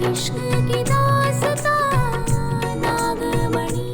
इश्क की दास्तां नागमणि।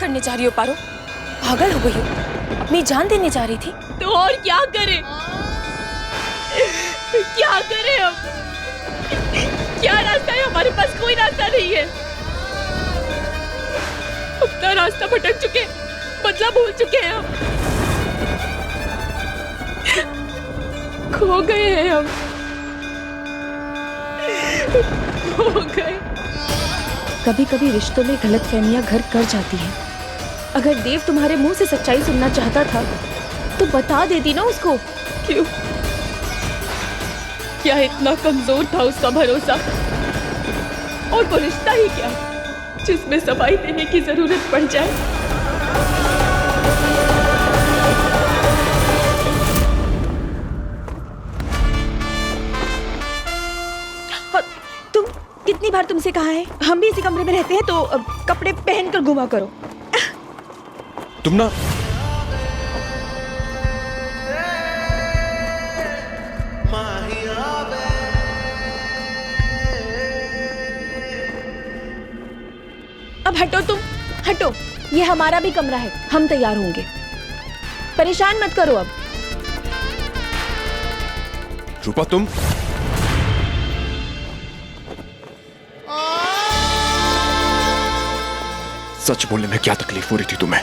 करने जा रही हो पारो? पागल हो गई हो? अपनी जान देने जा रही थी? तो और क्या करे? क्या करे हम? क्या रास्ता है? हमारे पास कोई रास्ता नहीं है। अपना रास्ता भटक चुके, बदला भूल चुके हैं हम। खो गए हैं हम, खो गए। कभी कभी रिश्तों में गलतफहमियां घर कर जाती हैं। अगर देव तुम्हारे मुंह से सच्चाई सुनना चाहता था तो बता देती ना उसको। क्यों? क्या इतना कमजोर था उसका भरोसा? और वो रिश्ता ही क्या जिसमें सफाई देने की जरूरत पड़ जाए? तुम कितनी बार तुमसे कहा है हम भी इसी कमरे में रहते हैं तो कपड़े पहनकर घुमा करो। तुम ना अब हटो, तुम हटो। ये हमारा भी कमरा है, हम तैयार होंगे। परेशान मत करो अब। रूपा तुम सच बोलने में क्या तकलीफ हो रही थी तुम्हें?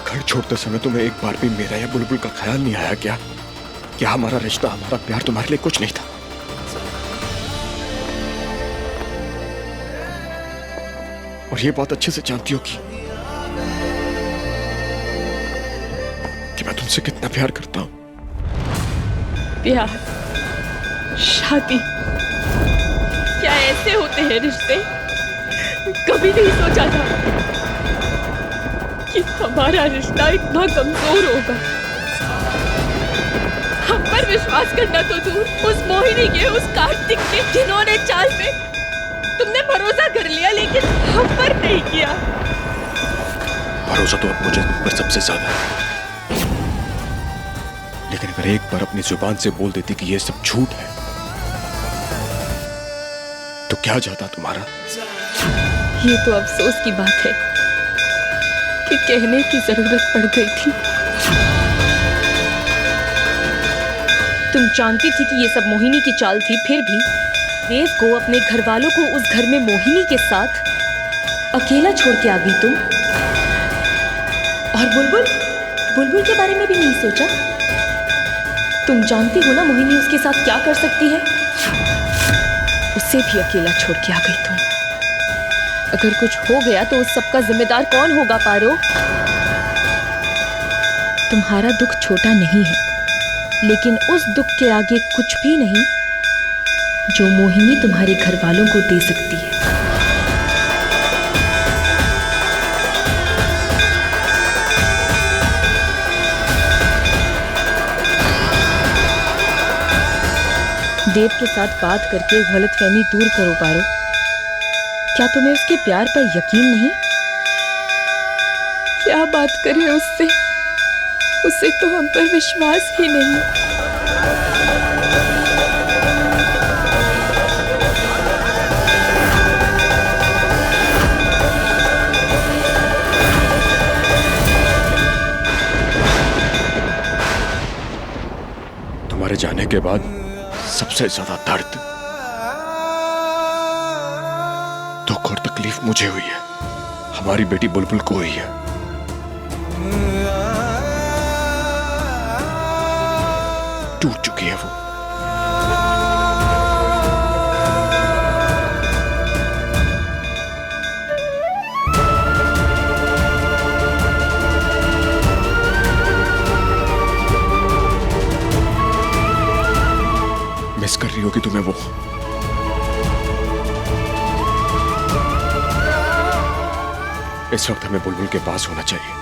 घर छोड़ते समय तुम्हें एक बार भी मेरा या बुलबुल का ख्याल नहीं आया क्या? क्या हमारा रिश्ता, हमारा प्यार तुम्हारे लिए कुछ नहीं था? और ये बात अच्छे से जानती हो कि मैं तुमसे कितना प्यार करता हूं। प्यार, शादी, क्या ऐसे होते हैं रिश्ते? कभी नहीं सोचा था कि हमारा रिश्ता इतना कमजोर होगा। विश्वास करना तो दूर, उस मोहिनी के, उस कार्तिक के, जिन्होंने चाल पे तुमने भरोसा कर लिया लेकिन हम पर नहीं किया। भरोसा तो अब मुझे तुम पर सबसे ज्यादा है, लेकिन अगर एक बार अपनी जुबान से बोल देती कि ये सब झूठ है तो क्या जाता तुम्हारा? ये तो अफसोस की बात है कि कहने की जरूरत पड़ गई थी। तुम जानती थी कि ये सब मोहिनी की चाल थी, फिर भी देव को, अपने घर वालों को उस घर में मोहिनी के साथ अकेला छोड़ के आ गई तुम। और बुलबुल, बुलबुल के बारे में भी नहीं सोचा? तुम जानती हो ना मोहिनी उसके साथ क्या कर सकती है। उसे भी अकेला छोड़ के आ गई तुम। अगर कुछ हो गया तो उस सबका जिम्मेदार कौन होगा पारो? तुम्हारा दुख छोटा नहीं है, लेकिन उस दुख के आगे कुछ भी नहीं जो मोहिनी तुम्हारे घर वालों को दे सकती है। देव के साथ बात करके गलतफहमी दूर करो पारो। क्या तुम्हें उसके प्यार पर यकीन नहीं? क्या बात करें उससे, उसे तो हम पर विश्वास ही नहीं। तुम्हारे जाने के बाद सबसे ज्यादा दर्द, दुख और तकलीफ मुझे हुई है, हमारी बेटी बुलबुल को हुई है। टूट चुकी है वो। मिस कर रही होगी तुम्हें वो। इस वक्त हमें बुलबुल के पास होना चाहिए।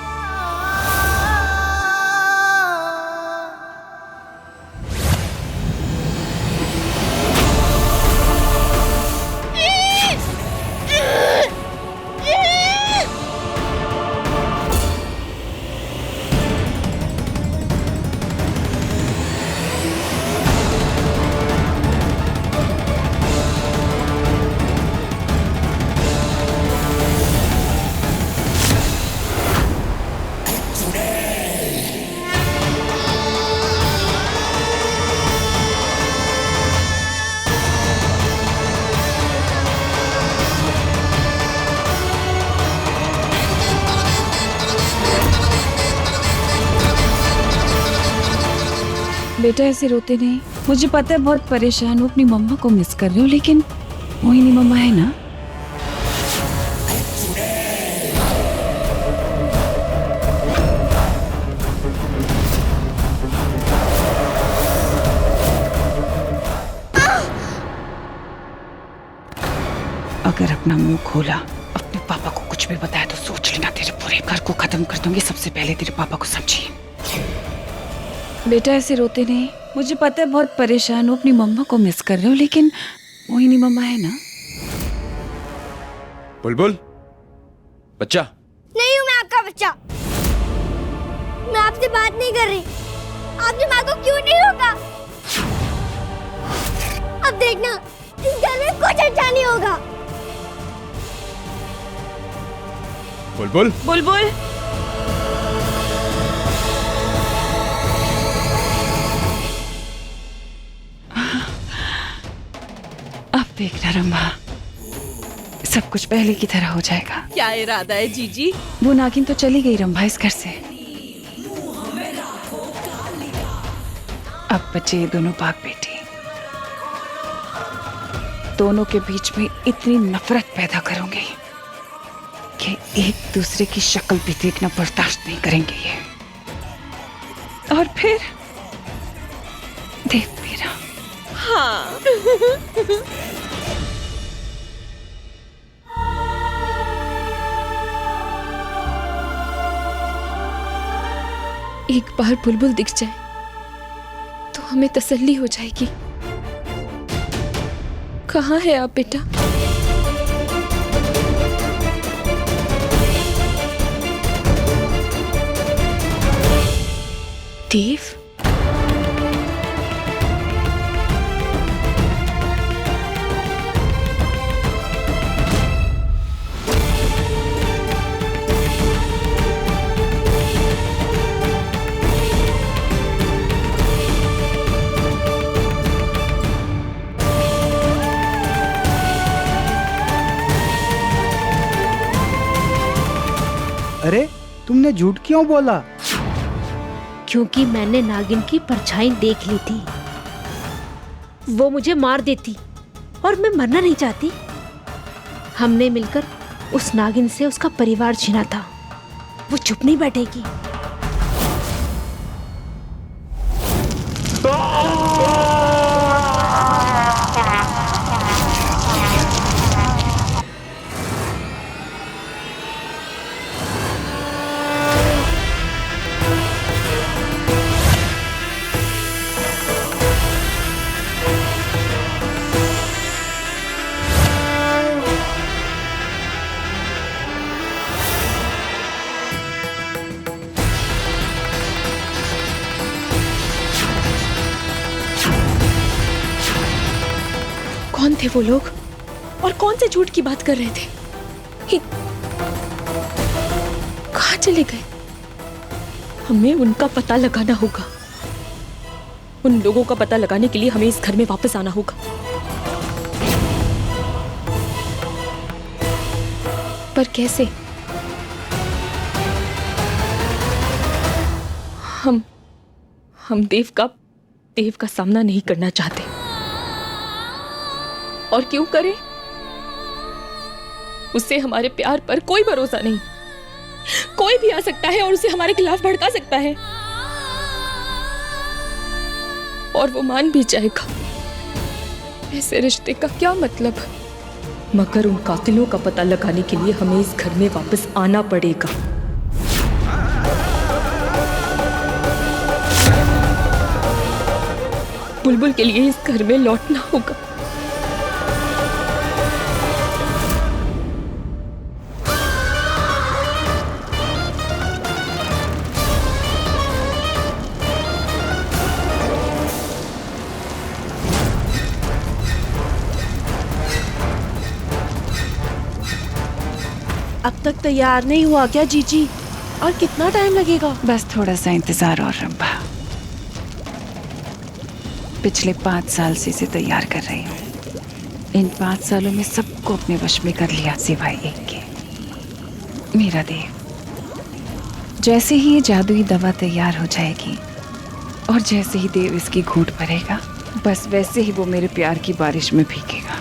बेटा ऐसे रोते नहीं। मुझे पता है बहुत परेशान हो, अपनी मम्मा को मिस कर रहे हो, लेकिन मोहिनी मम्मा है ना। अगर अपना मुंह खोला, अपने पापा को कुछ भी बताया तो सोच लेना तेरे पूरे घर को खत्म कर दूंगी। सबसे पहले तेरे पापा को समझिए। बेटा ऐसे रोते नहीं। मुझे पता है बहुत परेशान हो, अपनी मम्मा को मिस कर रहे हो, लेकिन मोहिनी मम्मा है ना। बुलबुल बच्चा। नहीं हूँ मैं आपका बच्चा। मैं आपसे बात नहीं कर रही। आपने माँ को क्यों नहीं रोका? अब देखना इस घर में कुछ अच्छा नहीं होगा। बुलबुल बुलबुल अब देखना रंभा, सब कुछ पहले की तरह हो जाएगा। क्या इरादा है जीजी? वो नागिन तो चली गई रंभा इस घर से। अब बचे ये दोनों बाप बेटी। दोनों के बीच में इतनी नफरत पैदा करूंगी कि एक दूसरे की शक्ल भी देखना बर्दाश्त नहीं करेंगे ये। और फिर देव मेरा। हाँ। एक बार बुलबुल दिख जाए तो हमें तसल्ली हो जाएगी। कहाँ है आप बेटा? देव, अरे तुमने झूठ क्यों बोला? क्योंकि मैंने नागिन की परछाई देख ली थी। वो मुझे मार देती और मैं मरना नहीं चाहती। हमने मिलकर उस नागिन से उसका परिवार छीना था। वो चुप नहीं बैठेगी। कौन थे वो लोग और कौन से झूठ की बात कर रहे थे? कहाँ चले गए? हमें उनका पता लगाना होगा। उन लोगों का पता लगाने के लिए हमें इस घर में वापस आना होगा। पर कैसे? हम देव का सामना नहीं करना चाहते। और क्यों करें? उससे हमारे प्यार पर कोई भरोसा नहीं। कोई भी आ सकता है और उसे हमारे खिलाफ भड़का सकता है, और वो मान भी जाएगा। ऐसे रिश्ते का क्या मतलब? मगर उन कातिलों का पता लगाने के लिए हमें इस घर में वापस आना पड़ेगा। बुलबुल के लिए इस घर में लौटना होगा। अब तक तैयार नहीं हुआ क्या जीजी? और कितना टाइम लगेगा? बस थोड़ा सा इंतजार और रंभा। पिछले 5 साल से इसे तैयार कर रही हूँ। इन 5 सालों में सबको अपने वश में कर लिया सिवाय एक के, मेरा देव। जैसे ही ये जादुई दवा तैयार हो जाएगी और जैसे ही देव इसकी घूंट भरेगा, बस वैसे ही वो मेरे प्यार की बारिश में भीगेगा।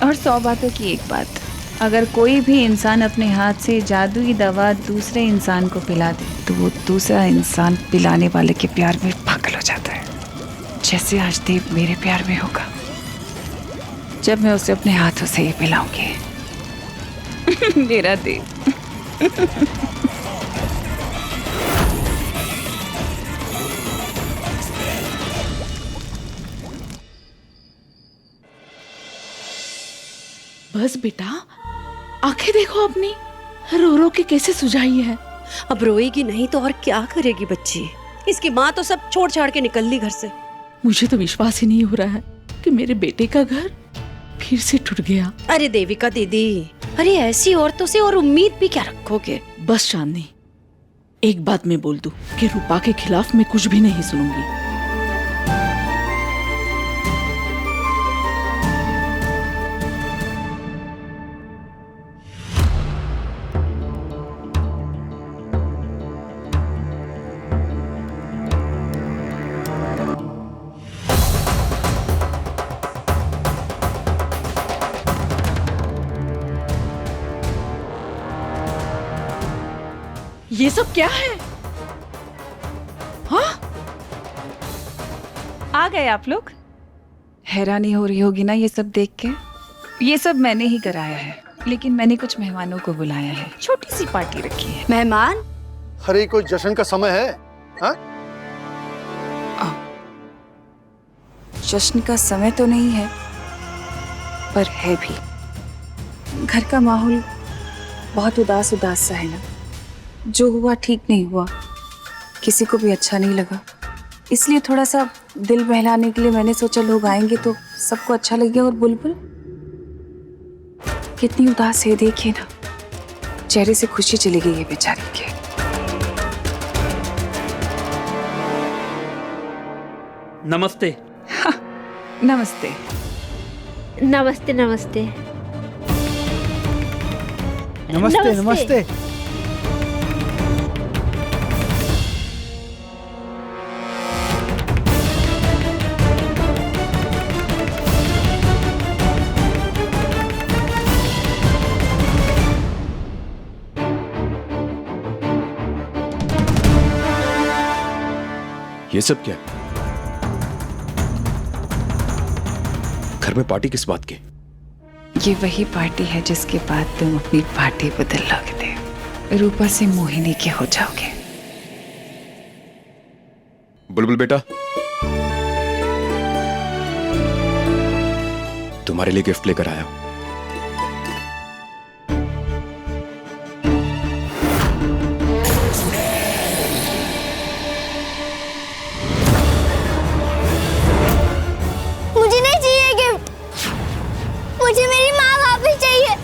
और 100 बातों की एक बात, अगर कोई भी इंसान अपने हाथ से जादुई दवा दूसरे इंसान को पिला दे तो वो दूसरा इंसान पिलाने वाले के प्यार में पागल हो जाता है। जैसे आज देव मेरे प्यार में होगा जब मैं उसे अपने हाथों से ये पिलाऊंगी। मेरा देव। बस बेटा, आंखें देखो अपनी, रो रो के कैसे सुझाई है। अब रोएगी नहीं तो और क्या करेगी बच्ची? इसकी माँ तो सब छोड़ छाड़ के निकल ली घर से। मुझे तो विश्वास ही नहीं हो रहा है कि मेरे बेटे का घर फिर से टूट गया। अरे देविका दीदी, अरे ऐसी औरतों से और उम्मीद भी क्या रखोगे? बस चांदनी, एक बात मैं बोल दूं कि रूपा के खिलाफ मैं कुछ भी नहीं सुनूंगी। ये सब क्या है? हाँ? आ गए आप लोग? हैरानी हो रही होगी ना ये सब देख के। ये सब मैंने ही कराया है, लेकिन मैंने कुछ मेहमानों को बुलाया है। छोटी सी पार्टी रखी है। मेहमान? अरे कोई जश्न का समय है? हाँ? जश्न का समय तो नहीं है, पर है भी। घर का माहौल बहुत उदास उदास सा है ना। जो हुआ ठीक नहीं हुआ, किसी को भी अच्छा नहीं लगा। इसलिए थोड़ा सा दिल बहलाने के लिए मैंने सोचा लोग आएंगे तो सबको अच्छा लगेगा। और बुलबुल कितनी उदास है, देखिए ना, चेहरे से खुशी चली गई है बेचारी के। नमस्ते। नमस्ते। नमस्ते नमस्ते नमस्ते नमस्ते। ये सब क्या? घर में पार्टी किस बात की? ये वही पार्टी है जिसके बाद तुम अपनी पार्टी बदल लोगे, रूपा से मोहिनी के हो जाओगे। बुलबुल बेटा, तुम्हारे लिए गिफ्ट लेकर आया हूं। मुझे नहीं चाहिए गिफ्ट, मुझे मेरी माँ वापस चाहिए।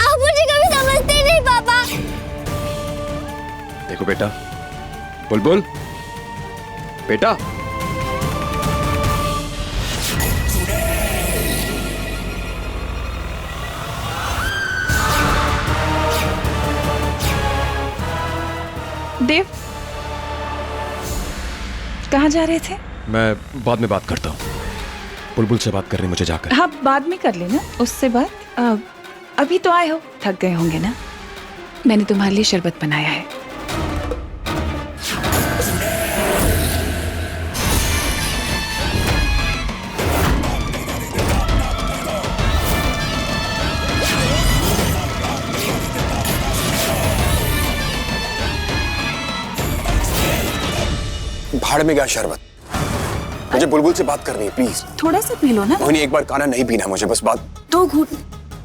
आप मुझे कभी समझते नहीं पापा। देखो बेटा, बुलबुल बेटा, देव, कहाँ जा रहे थे? मैं बाद में बात करता हूँ। बुलबुल से बात करनी मुझे जाकर। हाँ, बाद में कर लेना उससे बात। अभी तो आए हो, थक गए होंगे ना। मैंने तुम्हारे लिए शरबत बनाया है। भाड़ में गया शरबत। मुझे बुलबुल से बात करनी है, प्लीज। थोड़ा सा पी लो ना। मोहिनी, एक बार खाना नहीं पीना मुझे, बस बात। 2 घूंट।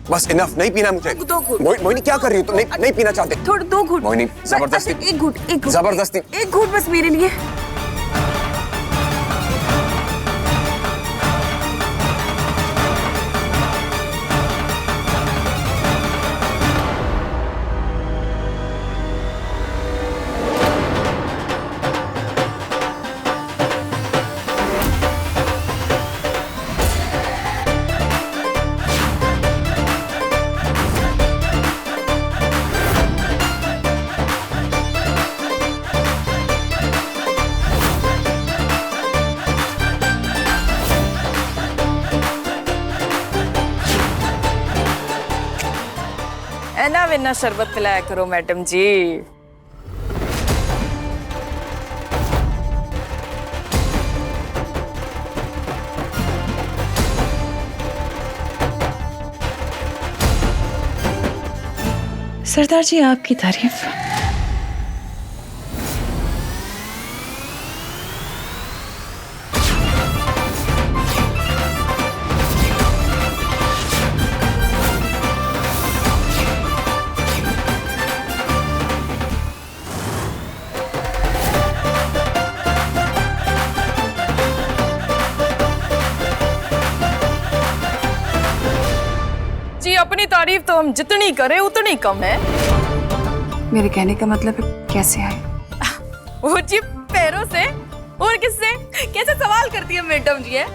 बस इनफ, नहीं पीना मुझे। 2 घूंट। मोहिनी क्या कर रही हो तुम? नहीं पीना चाहते? थोड़ा 2 घूंट। मोहिनी जबरदस्ती। 1 घूंट, 1 घूंट। जबरदस्ती। 1 घूंट बस मेरे लिए। एना वेना शरबत पिलाया करो मैडम जी। सरदार जी, आपकी तारीफ। जी अपनी तारीफ तो हम जितनी करें उतनी कम है। मेरे कहने का मतलब है, कैसे आए? वो जी पैरों से। और किससे? कैसे सवाल करती है मैडम जी है?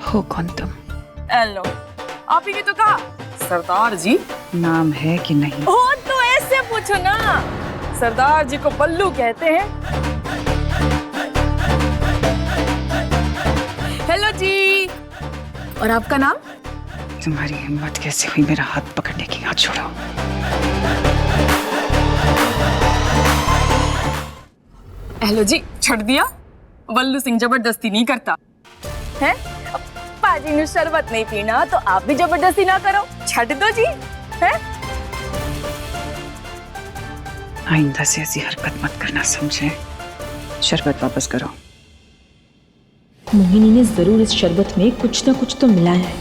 हो कौन तुम? हेलो, आप ही ने तो कहा सरदार जी। नाम है कि नहीं? हो तो ऐसे पूछो ना। सरदार जी को पल्लू कहते हैं। हेलो जी। और आपका नाम? तुम्हारी हिम्मत कैसे हुई मेरा हाथ पकड़ने की? हाथ छोड़ो। हेलो जी, छड़ दिया। बल्लू सिंह जबरदस्ती नहीं करता है। पाजी ने शरबत नहीं पीना तो आप भी जबरदस्ती ना करो, छड़ दो जी। है आइंदा से ऐसी हरकत मत करना, समझे? शरबत वापस करो। मोहिनी ने जरूर इस शरबत में कुछ ना कुछ तो मिलाया है,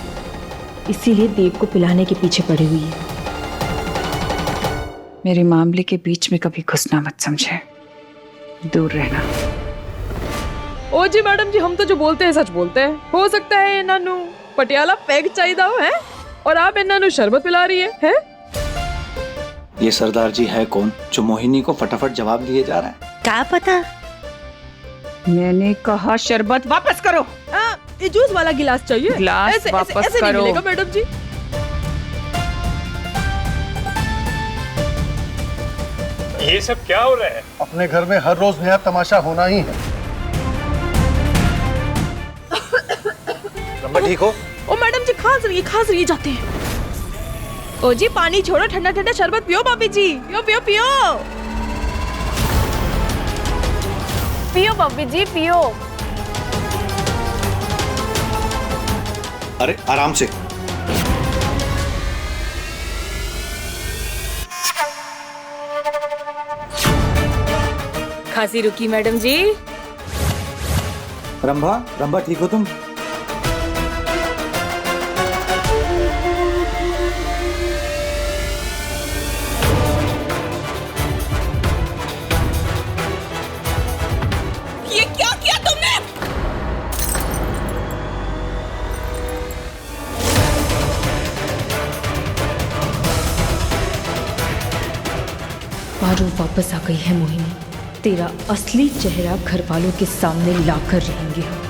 इसीलिए देव को पिलाने के पीछे पड़ी हुई है। मेरे मामले के बीच में कभी घुसना मत समझे, दूर रहना। ओ जी मैडम जी, हम तो जो बोलते हैं सच बोलते हैं। हो सकता है इन्हां पटियाला पैग चाहिए हो है और आप इन्हां शरबत पिला रही है? ये सरदार जी है कौन जो मोहिनी को फटाफट जवाब दिए जा रहा है? क्या पता। मैंने कहा शरबत वापस करो। ये जूस वाला गिलास चाहिए। गिलास ऐसे, वापस ऐसे करो। नहीं मिलेगा मैडम जी। ये सब क्या हो रहा है? अपने घर में हर रोज नया तमाशा होना ही है। रंभा ठीक हो? ओ मैडम जी खांस रही है, जाते हैं। ओ जी पानी छोड़ो, ठंडा ठंडा शरबत पियो भाभी जी, पियो पियो पियो पियो भाभी जी पियो। अरे आराम से। खांसी रुकी मैडम जी। रंभा ठीक हो तुम? ये क्या किया तुमने? पारो वापस आ गई है मोहिनी, तेरा असली चेहरा घर वालों के सामने लाकर रहेंगे हम।